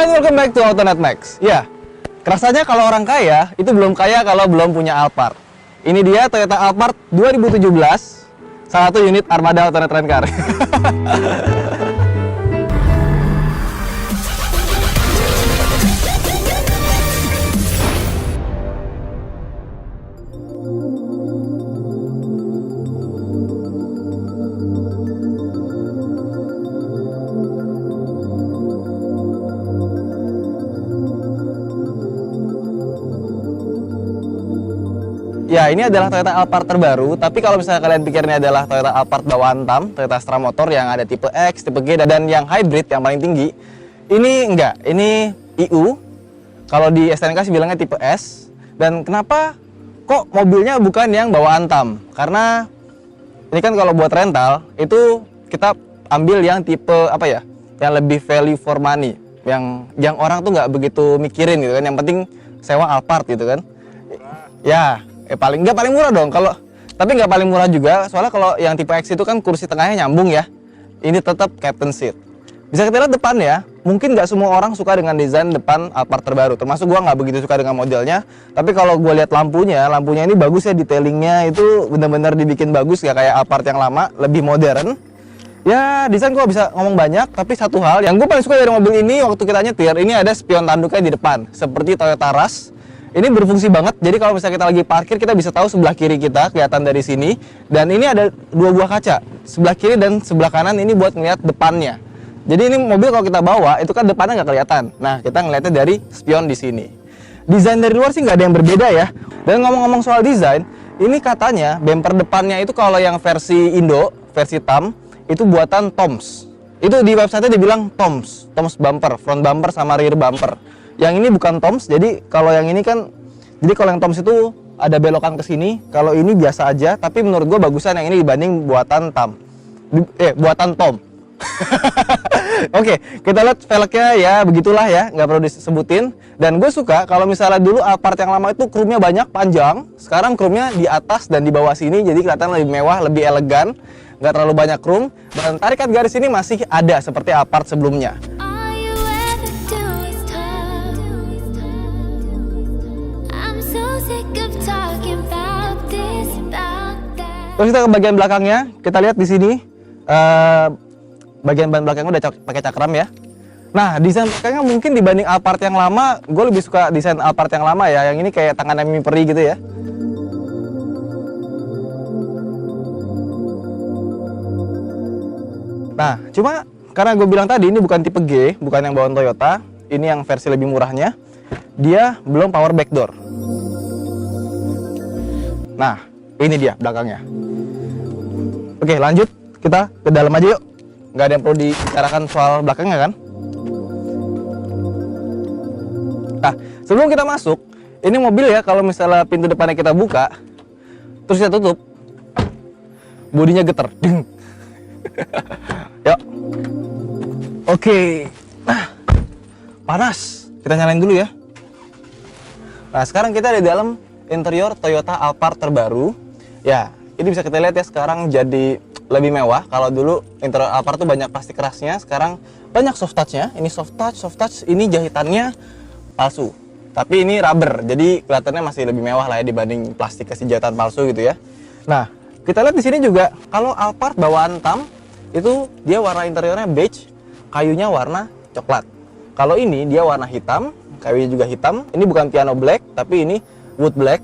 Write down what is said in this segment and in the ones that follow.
And welcome back to AutoNet Max. Ya, rasanya kalau orang kaya itu belum kaya kalau belum punya Alphard. Ini dia Toyota Alphard 2017, salah satu unit armada AutoNet Rent Car. Ya, ini adalah Toyota Alphard terbaru, tapi kalau misalnya kalian pikir ini adalah Toyota Alphard bawaan TAM, Toyota Astra Motor yang ada tipe X, tipe G, dan yang hybrid yang paling tinggi, ini enggak, ini IU. Kalau di STNK sih bilangnya tipe S. Dan kenapa kok mobilnya bukan yang bawaan TAM? Karena ini kan kalau buat rental, itu kita ambil yang tipe apa ya, yang lebih value for money, yang orang tuh nggak begitu mikirin gitu kan, yang penting sewa Alphard gitu kan. Ya, paling murah dong kalau, tapi nggak paling murah juga, soalnya kalau yang tipe X itu kan kursi tengahnya nyambung ya. Ini tetap captain seat. Bisa kita lihat depan ya, mungkin nggak semua orang suka dengan desain depan Alphard terbaru, termasuk gua nggak begitu suka dengan modelnya. Tapi kalau gua lihat lampunya ini bagus ya, detailingnya itu benar-benar dibikin bagus, nggak kayak Alphard yang lama, lebih modern. Ya, desain gua bisa ngomong banyak, tapi satu hal yang gue paling suka dari mobil ini waktu kita nyetir, ini ada spion tanduknya di depan, seperti Toyota Rush. Ini berfungsi banget, jadi kalau misalnya kita lagi parkir, kita bisa tahu sebelah kiri kita kelihatan dari sini. Dan ini ada dua buah kaca, sebelah kiri dan sebelah kanan ini buat ngeliat depannya. Jadi ini mobil kalau kita bawa, itu kan depannya nggak kelihatan. Nah, kita ngeliatnya dari spion di sini. Desain dari luar sih nggak ada yang berbeda ya. Dan ngomong-ngomong soal desain, ini katanya bumper depannya itu kalau yang versi Indo, versi TAM, itu buatan Toms. Itu di website-nya dibilang Toms bumper, front bumper sama rear bumper. Yang ini bukan Toms, jadi kalau yang ini kan, jadi kalau yang Toms itu ada belokan ke sini, kalau ini biasa aja, tapi menurut gue bagusan yang ini dibanding buatan TAM. Buatan Tom. Oke, kita lihat velgnya ya, begitulah ya, nggak perlu disebutin. Dan gue suka kalau misalnya dulu Alphard yang lama itu krumnya banyak, panjang, sekarang krumnya di atas dan di bawah sini, jadi kelihatan lebih mewah, lebih elegan, nggak terlalu banyak krum, dan tarikan garis ini masih ada seperti Alphard sebelumnya. Terus kita ke bagian belakangnya, kita lihat di sini bagian ban belakangnya udah pakai cakram ya. Nah, desain belakangnya mungkin dibanding Alphard yang lama, gue lebih suka desain Alphard yang lama ya. Yang ini kayak tangannya Mimi Peri gitu ya. Nah, cuma karena gue bilang tadi ini bukan tipe G, bukan yang bawaan Toyota, ini yang versi lebih murahnya. Dia belum power back door. Nah, ini dia belakangnya. Oke, lanjut, kita ke dalam aja yuk. Nggak ada yang perlu dibicarakan soal belakangnya kan. Nah, sebelum kita masuk, ini mobil ya, kalau misalnya pintu depannya kita buka, terus kita tutup, bodinya geter. Ding. Yuk. Oke. Nah, panas. Kita nyalain dulu ya. Nah, sekarang kita ada di dalam interior Toyota Alphard terbaru. Ya, ini bisa kita lihat ya, sekarang jadi lebih mewah. Kalau dulu interior Alphard tuh banyak plastik kerasnya, sekarang banyak soft touch-nya. Ini soft touch, ini jahitannya palsu. Tapi ini rubber, jadi kelihatannya masih lebih mewah lah ya dibanding plastik kasih jahitan palsu gitu ya. Nah, kita lihat di sini juga kalau Alphard bawaan TAM itu dia warna interiornya beige, kayunya warna coklat. Kalau ini dia warna hitam, kayunya juga hitam. Ini bukan piano black, tapi ini wood black.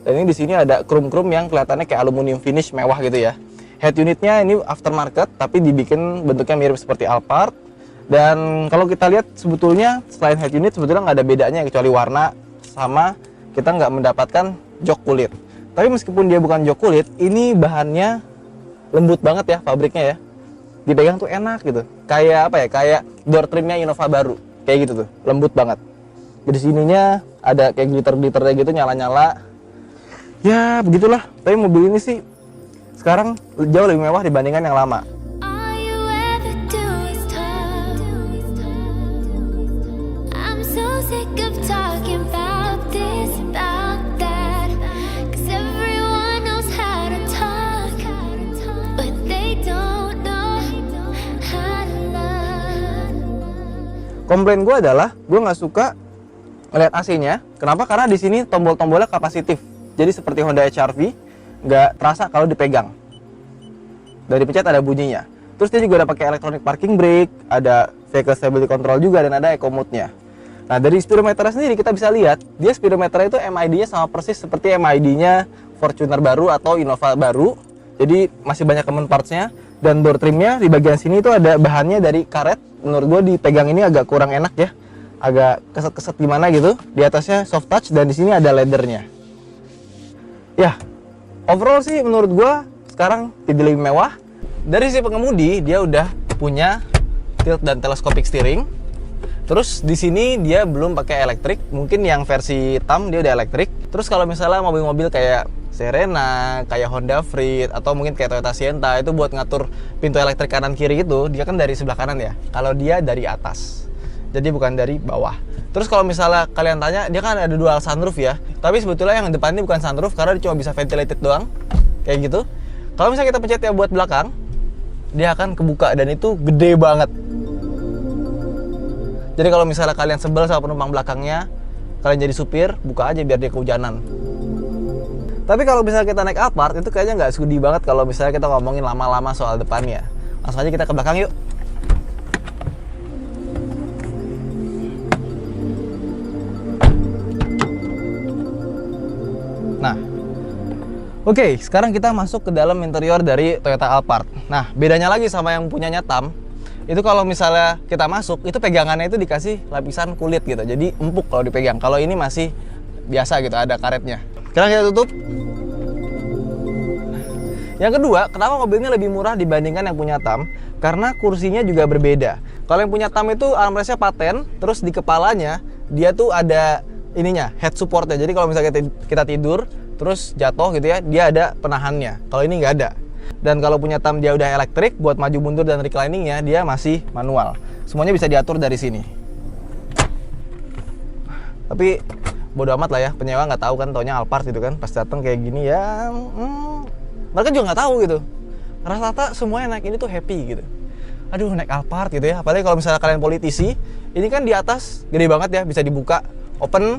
Dan ini di sini ada krum-krum yang kelihatannya kayak aluminium finish mewah gitu ya. Head unitnya ini aftermarket, tapi dibikin bentuknya mirip seperti Alphard. Dan kalau kita lihat sebetulnya selain head unit sebetulnya nggak ada bedanya kecuali warna, sama kita nggak mendapatkan jok kulit. Tapi meskipun dia bukan jok kulit, ini bahannya lembut banget ya pabriknya ya. Dipegang tuh enak gitu. Kayak apa ya? Kayak door trimnya Innova baru. Kayak gitu tuh, lembut banget. Jadi sininya ada kayak glitter-glitternya gitu, nyala-nyala. Ya begitulah. Tapi mobil ini sih sekarang jauh lebih mewah dibandingkan yang lama. Komplain gue adalah gue nggak suka ngeliat AC-nya. Kenapa? Karena di sini tombol-tombolnya kapasitif. Jadi seperti Honda HR-V, nggak terasa kalau dipegang. Dari pencet ada bunyinya. Terus dia juga ada pakai electronic parking brake, ada vehicle stability control juga, dan ada eco mode-nya. Nah, dari speedometernya sendiri kita bisa lihat, dia speedometernya itu MID-nya sama persis seperti MID-nya Fortuner baru atau Innova baru. Jadi masih banyak common parts-nya. Dan door trim-nya di bagian sini itu ada bahannya dari karet. Menurut gue dipegang ini agak kurang enak ya. Agak keset-keset gimana gitu. Di atasnya soft touch dan di sini ada leather-nya. Ya, overall sih menurut gue sekarang jadi lebih mewah. Dari si pengemudi dia udah punya tilt dan telescopic steering. Terus di sini dia belum pakai elektrik, mungkin yang versi hitam dia udah elektrik. Terus kalau misalnya mobil-mobil kayak Serena, kayak Honda Freed, atau mungkin kayak Toyota Sienna itu buat ngatur pintu elektrik kanan kiri itu, dia kan dari sebelah kanan ya. Kalau dia dari atas, jadi bukan dari bawah. Terus kalau misalnya kalian tanya, dia kan ada dual sunroof ya. Tapi sebetulnya yang depan ini bukan sunroof karena dia cuma bisa ventilated doang, kayak gitu. Kalau misalnya kita pencet ya buat belakang, dia akan kebuka dan itu gede banget. Jadi kalau misalnya kalian sebel sama penumpang belakangnya, kalian jadi supir, buka aja biar dia kehujanan. Tapi kalau misalnya kita naik Alphard, itu kayaknya nggak sudi banget kalau misalnya kita ngomongin lama-lama soal depannya. Langsung aja kita ke belakang yuk. Nah, oke, sekarang kita masuk ke dalam interior dari Toyota Alphard. Nah, bedanya lagi sama yang punyanya Tam, itu kalau misalnya kita masuk, itu pegangannya itu dikasih lapisan kulit gitu. Jadi empuk kalau dipegang. Kalau ini masih biasa gitu, ada karetnya. Sekarang kita tutup. Yang kedua, kenapa mobilnya lebih murah dibandingkan yang punya Tam? Karena kursinya juga berbeda. Kalau yang punya Tam itu armrestnya paten, terus di kepalanya dia tuh ada ininya, head supportnya. Jadi kalau misalnya kita tidur, terus jatuh gitu ya, dia ada penahannya. Kalau ini nggak ada. Dan kalau punya Tam dia udah elektrik, buat maju mundur dan recliningnya dia masih manual. Semuanya bisa diatur dari sini. Tapi bodo amat lah ya, penyewa nggak tahu kan, taunya Alphard gitu kan. Pas datang kayak gini ya, mereka juga nggak tahu gitu. Rata-rata semuanya naik ini tuh happy gitu. Aduh, naik Alphard gitu ya. Apalagi kalau misalnya kalian politisi, ini kan di atas gede banget ya, bisa dibuka, open.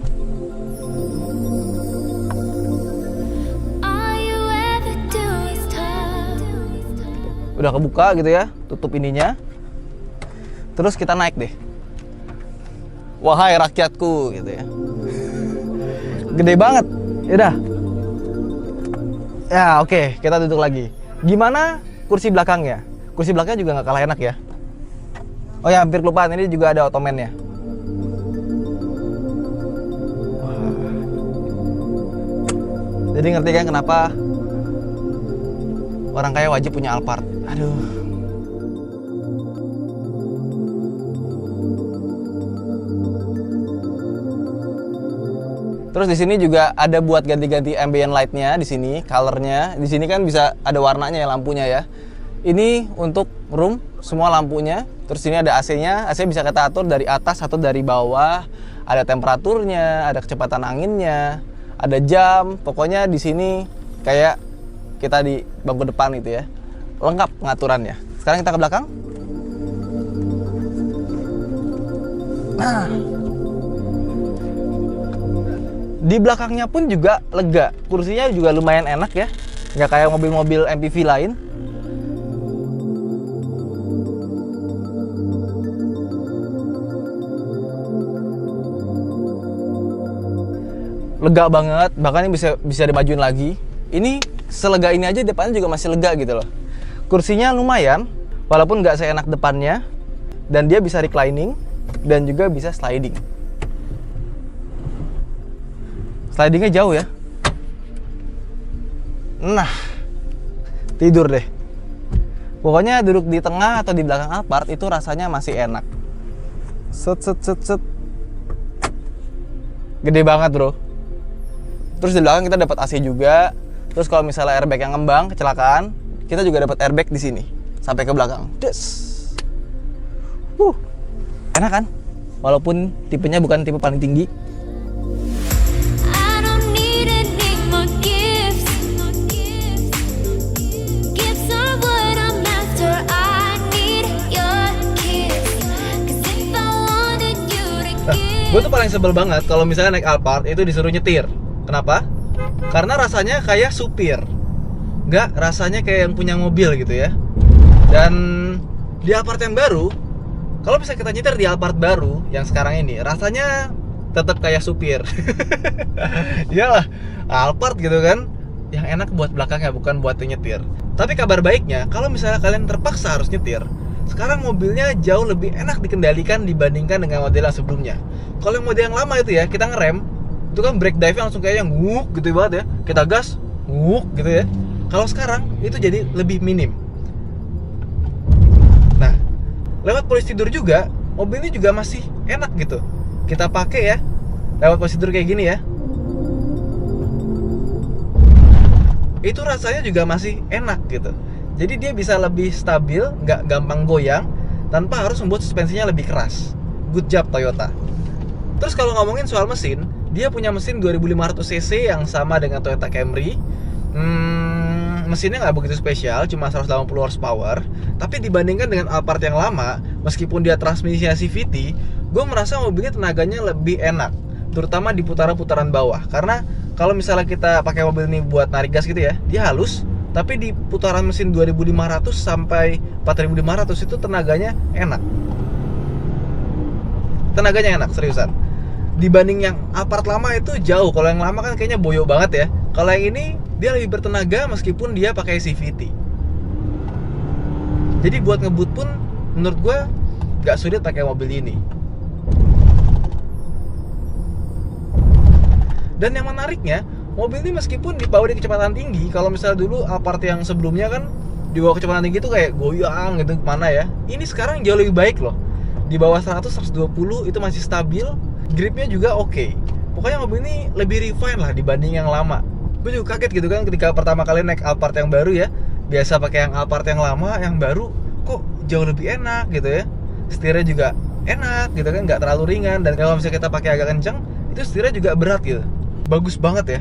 Udah kebuka gitu ya, tutup ininya. Terus kita naik deh. Wahai rakyatku gitu ya. Gede banget. Yaudah. Ya oke, kita duduk lagi. Gimana kursi belakangnya? Kursi belakangnya juga nggak kalah enak ya. Oh ya, hampir kelupaan, ini juga ada ottoman-nya. Jadi ngerti kan kenapa orang kaya wajib punya Alphard. Aduh. Terus di sini juga ada buat ganti-ganti ambient light-nya di sini, color-nya. Di sini kan bisa ada warnanya ya, lampunya ya. Ini untuk room, semua lampunya. Terus sini ada AC-nya. AC bisa kita atur dari atas atau dari bawah. Ada temperaturnya, ada kecepatan anginnya, ada jam. Pokoknya di sini kayak kita di bangku depan gitu ya. Lengkap pengaturannya. Sekarang kita ke belakang. Nah, di belakangnya pun juga lega. Kursinya juga lumayan enak ya. Nggak kayak mobil-mobil MPV lain. Lega banget, bahkan ini bisa dimajuin lagi. Ini selega ini aja, depannya juga masih lega gitu loh. Kursinya lumayan, walaupun nggak seenak depannya. Dan dia bisa reclining dan juga bisa sliding. Slidingnya jauh ya. Nah, tidur deh. Pokoknya duduk di tengah atau di belakang Alphard itu rasanya masih enak. Set. Gede banget bro. Terus di belakang kita dapat AC juga. Terus kalau misalnya airbag yang ngembang, kecelakaan, kita juga dapat airbag di sini sampai ke belakang. Des. Enak kan? Walaupun tipenya bukan tipe paling tinggi. Gue tuh paling sebel banget kalau misalnya naik Alphard itu disuruh nyetir. Kenapa? Karena rasanya kayak supir, nggak rasanya kayak yang punya mobil gitu ya. Dan di Alphard yang baru, kalau bisa kita nyetir di Alphard baru yang sekarang ini, rasanya tetap kayak supir. Iyalah, Alphard gitu kan, yang enak buat belakangnya bukan buat nyetir. Tapi kabar baiknya, kalau misalnya kalian terpaksa harus nyetir, sekarang mobilnya jauh lebih enak dikendalikan dibandingkan dengan model yang sebelumnya. Kalau yang model yang lama itu ya, kita ngerem, itu kan brake dive langsung kayak yang nguk gitu banget ya. Kita gas, nguk gitu ya. Kalau sekarang itu jadi lebih minim. Nah, lewat posisi tidur juga, mobil ini juga masih enak gitu. Kita pakai ya, lewat posisi tidur kayak gini ya. Itu rasanya juga masih enak gitu. Jadi dia bisa lebih stabil, nggak gampang goyang, tanpa harus membuat suspensinya lebih keras. Good job Toyota. Terus kalau ngomongin soal mesin, dia punya mesin 2500 cc yang sama dengan Toyota Camry. Mesinnya nggak begitu spesial, cuma 180 horsepower. Tapi dibandingkan dengan Alphard yang lama, meskipun dia transmisinya CVT, gue merasa mobilnya tenaganya lebih enak, terutama di putaran-putaran bawah. Karena kalau misalnya kita pakai mobil ini buat narik gas gitu ya, dia halus, tapi di putaran mesin 2500 sampai 4500 itu tenaganya enak. Tenaganya enak, seriusan. Dibanding yang Alphard lama itu jauh. Kalau yang lama kan kayaknya boyo banget ya. Kalau yang ini dia lebih bertenaga meskipun dia pakai CVT. Jadi buat ngebut pun menurut gue gak sulit pakai mobil ini. Dan yang menariknya, mobil ini meskipun dibawa di kecepatan tinggi, kalau misalnya dulu Alphard yang sebelumnya kan dibawa kecepatan tinggi itu kayak goyang gitu kemana ya. Ini sekarang jauh lebih baik loh. Di bawah 100, 120 itu masih stabil, gripnya juga oke. Pokoknya mobil ini lebih refine lah dibanding yang lama. Gue juga kaget gitu kan ketika pertama kali naik Alphard yang baru ya. Biasa pakai yang Alphard yang lama, yang baru kok jauh lebih enak gitu ya. Setirnya juga enak gitu kan, nggak terlalu ringan. Dan kalau misalnya kita pakai agak kenceng, itu setirnya juga berat gitu. Bagus banget ya.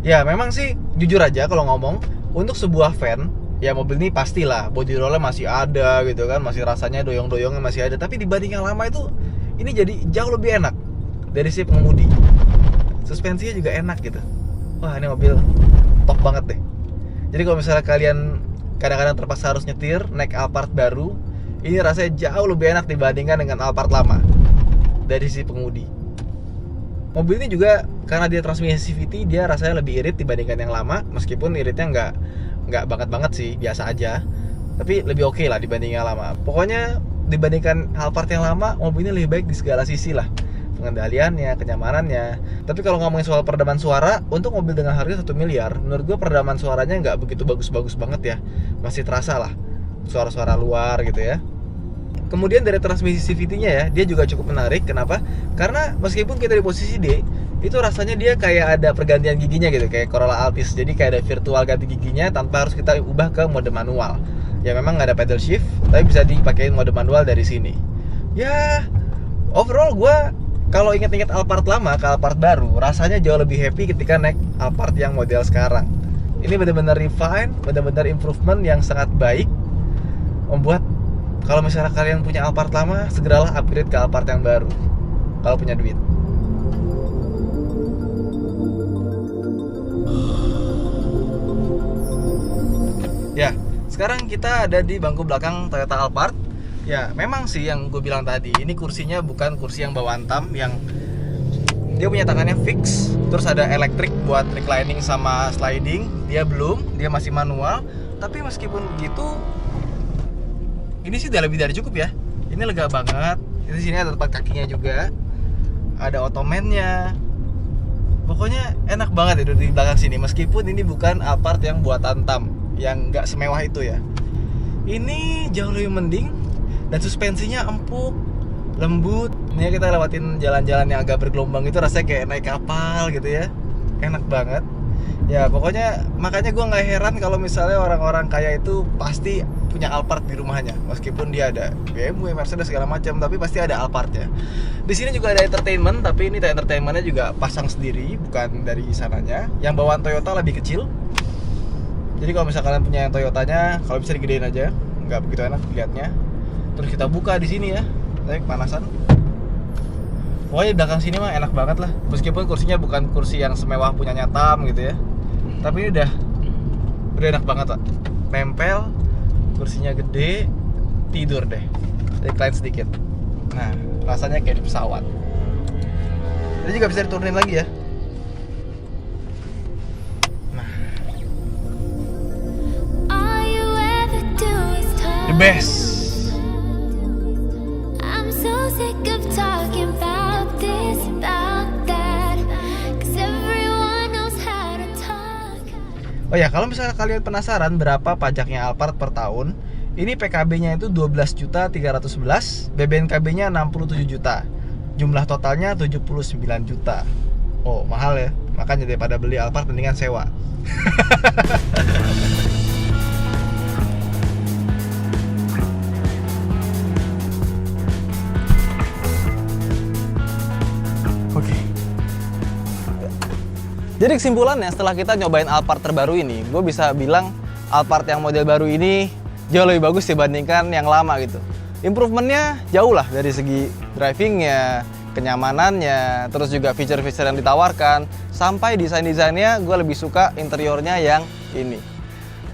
Ya memang sih jujur aja kalau ngomong, untuk sebuah van ya mobil ini pastilah body rollnya masih ada gitu kan, masih rasanya doyong-doyongnya masih ada. Tapi dibanding yang lama itu, ini jadi jauh lebih enak dari si pengemudi. Suspensinya juga enak gitu. Wah ini mobil top banget deh. Jadi kalau misalnya kalian kadang-kadang terpaksa harus nyetir naik Alphard baru, ini rasanya jauh lebih enak dibandingkan dengan Alphard lama dari si pengemudi. Mobil ini juga karena dia transmisi CVT, dia rasanya lebih irit dibandingkan yang lama. Meskipun iritnya nggak banget sih, biasa aja. Tapi lebih oke lah dibanding yang lama. Pokoknya dibandingkan Alphard yang lama, mobil ini lebih baik di segala sisi lah. Pengendaliannya, kenyamanannya. Tapi kalau ngomongin soal peredaman suara, untuk mobil dengan harga 1 miliar, menurut gue peredaman suaranya nggak begitu bagus-bagus banget ya. Masih terasa lah suara-suara luar gitu ya. Kemudian dari transmisi CVT-nya ya, dia juga cukup menarik. Kenapa? Karena meskipun kita di posisi D, itu rasanya dia kayak ada pergantian giginya gitu, kayak Corolla Altis. Jadi kayak ada virtual ganti giginya tanpa harus kita ubah ke mode manual. Ya memang nggak ada pedal shift, tapi bisa dipakein mode manual dari sini. Ya, overall gue kalau ingat-ingat Alphard lama ke Alphard baru, rasanya jauh lebih happy ketika naik Alphard yang model sekarang. Ini benar-benar refine, benar-benar improvement yang sangat baik, membuat kalau misalnya kalian punya Alphard lama, segeralah upgrade ke Alphard yang baru kalau punya duit. Ya, sekarang kita ada di bangku belakang Toyota Alphard. Ya, memang sih yang gue bilang tadi, ini kursinya bukan kursi yang bawa antam, yang dia punya tangannya fix, terus ada elektrik buat reclining sama sliding. Dia belum, dia masih manual. Tapi meskipun begitu, ini sih udah lebih dari cukup ya. Ini lega banget. Di sini ada tempat kakinya juga, ada ottomannya. Pokoknya enak banget ya di belakang sini. Meskipun ini bukan Alphard yang buatan tam, yang nggak semewah itu ya. Ini jauh lebih mending. Dan suspensinya empuk, lembut. Ini kita lewatin jalan-jalan yang agak bergelombang itu rasanya kayak naik kapal gitu ya. Enak banget. Ya pokoknya makanya gue nggak heran kalau misalnya orang-orang kaya itu pasti punya Alphard di rumahnya. Meskipun dia ada BMW, Mercedes segala macam, tapi pasti ada Alphardnya. Di sini juga ada entertainment, tapi ini entertainmentnya juga pasang sendiri, bukan dari sananya. Yang bawaan Toyota lebih kecil. Jadi kalau misalnya kalian punya yang Toyotanya, kalau bisa digedein aja, nggak begitu enak dilihatnya. Terus kita buka di sini ya, tapi kepanasan. Pokoknya di belakang sini mah enak banget lah. Meskipun kursinya bukan kursi yang semewah punyanya Tam gitu ya. Tapi ini udah enak banget Pak. Nempel, kursinya gede, tidur deh. Recline sedikit. Nah, rasanya kayak di pesawat. Ini juga bisa diturunin lagi ya. Nah, the best. I'm so sick of talking about this, about that, 'cause everyone knows how to talk. Oh ya, kalau misalnya kalian penasaran berapa pajaknya Alphard per tahun, ini PKB-nya itu 12.311, BBNKB-nya 67 juta. Jumlah totalnya 79 juta. Oh, mahal ya. Makanya daripada beli Alphard mendingan sewa. Oke. Jadi kesimpulannya setelah kita nyobain Alphard terbaru ini, gue bisa bilang Alphard yang model baru ini jauh lebih bagus dibandingkan yang lama gitu. Improvementnya jauh lah dari segi drivingnya, kenyamanannya, terus juga feature-feature yang ditawarkan, sampai desain-desainnya gue lebih suka interiornya yang ini.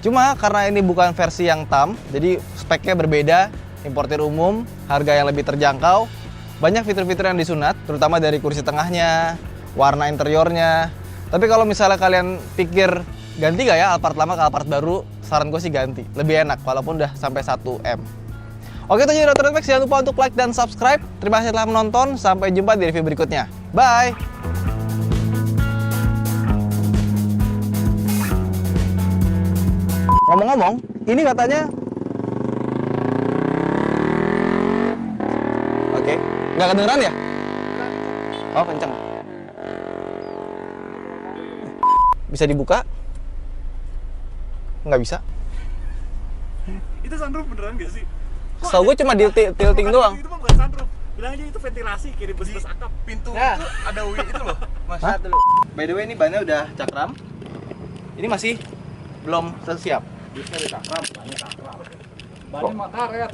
Cuma karena ini bukan versi yang Tam, jadi speknya berbeda, importir umum, harga yang lebih terjangkau, banyak fitur-fitur yang disunat, terutama dari kursi tengahnya, warna interiornya. Tapi kalau misalnya kalian pikir ganti gak ya Alphard lama ke Alphard baru, saran gue sih ganti, lebih enak walaupun udah sampai 1M. Oke, itu jadi Rotor Max. Jangan lupa untuk like dan subscribe. Terima kasih telah menonton. Sampai jumpa di review berikutnya. Bye! Ngomong-ngomong, ini katanya... Oke, nggak kedengeran ya? Oh, kenceng. Bisa dibuka? Nggak bisa. Itu sunroof beneran gak sih? Setahu gue cuma di tilting doang. Itu mah bukan sunroof. Bilang aja itu ventilasi kayak di bus-bus akap. Pintu Nah. itu ada wheel itu loh. Mas, Hah? By the way, ini bannya udah cakram. Ini masih belum siap. Bisa ada cakram, banyak cakram. Bannya mah karet.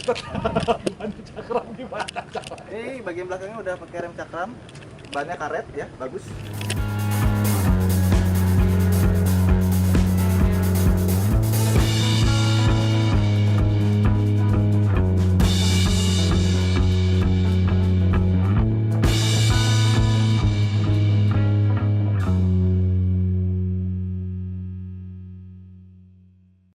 Bannya cakram di mana cakram? Bagian belakangnya udah pakai rem cakram. Bannya karet ya, bagus.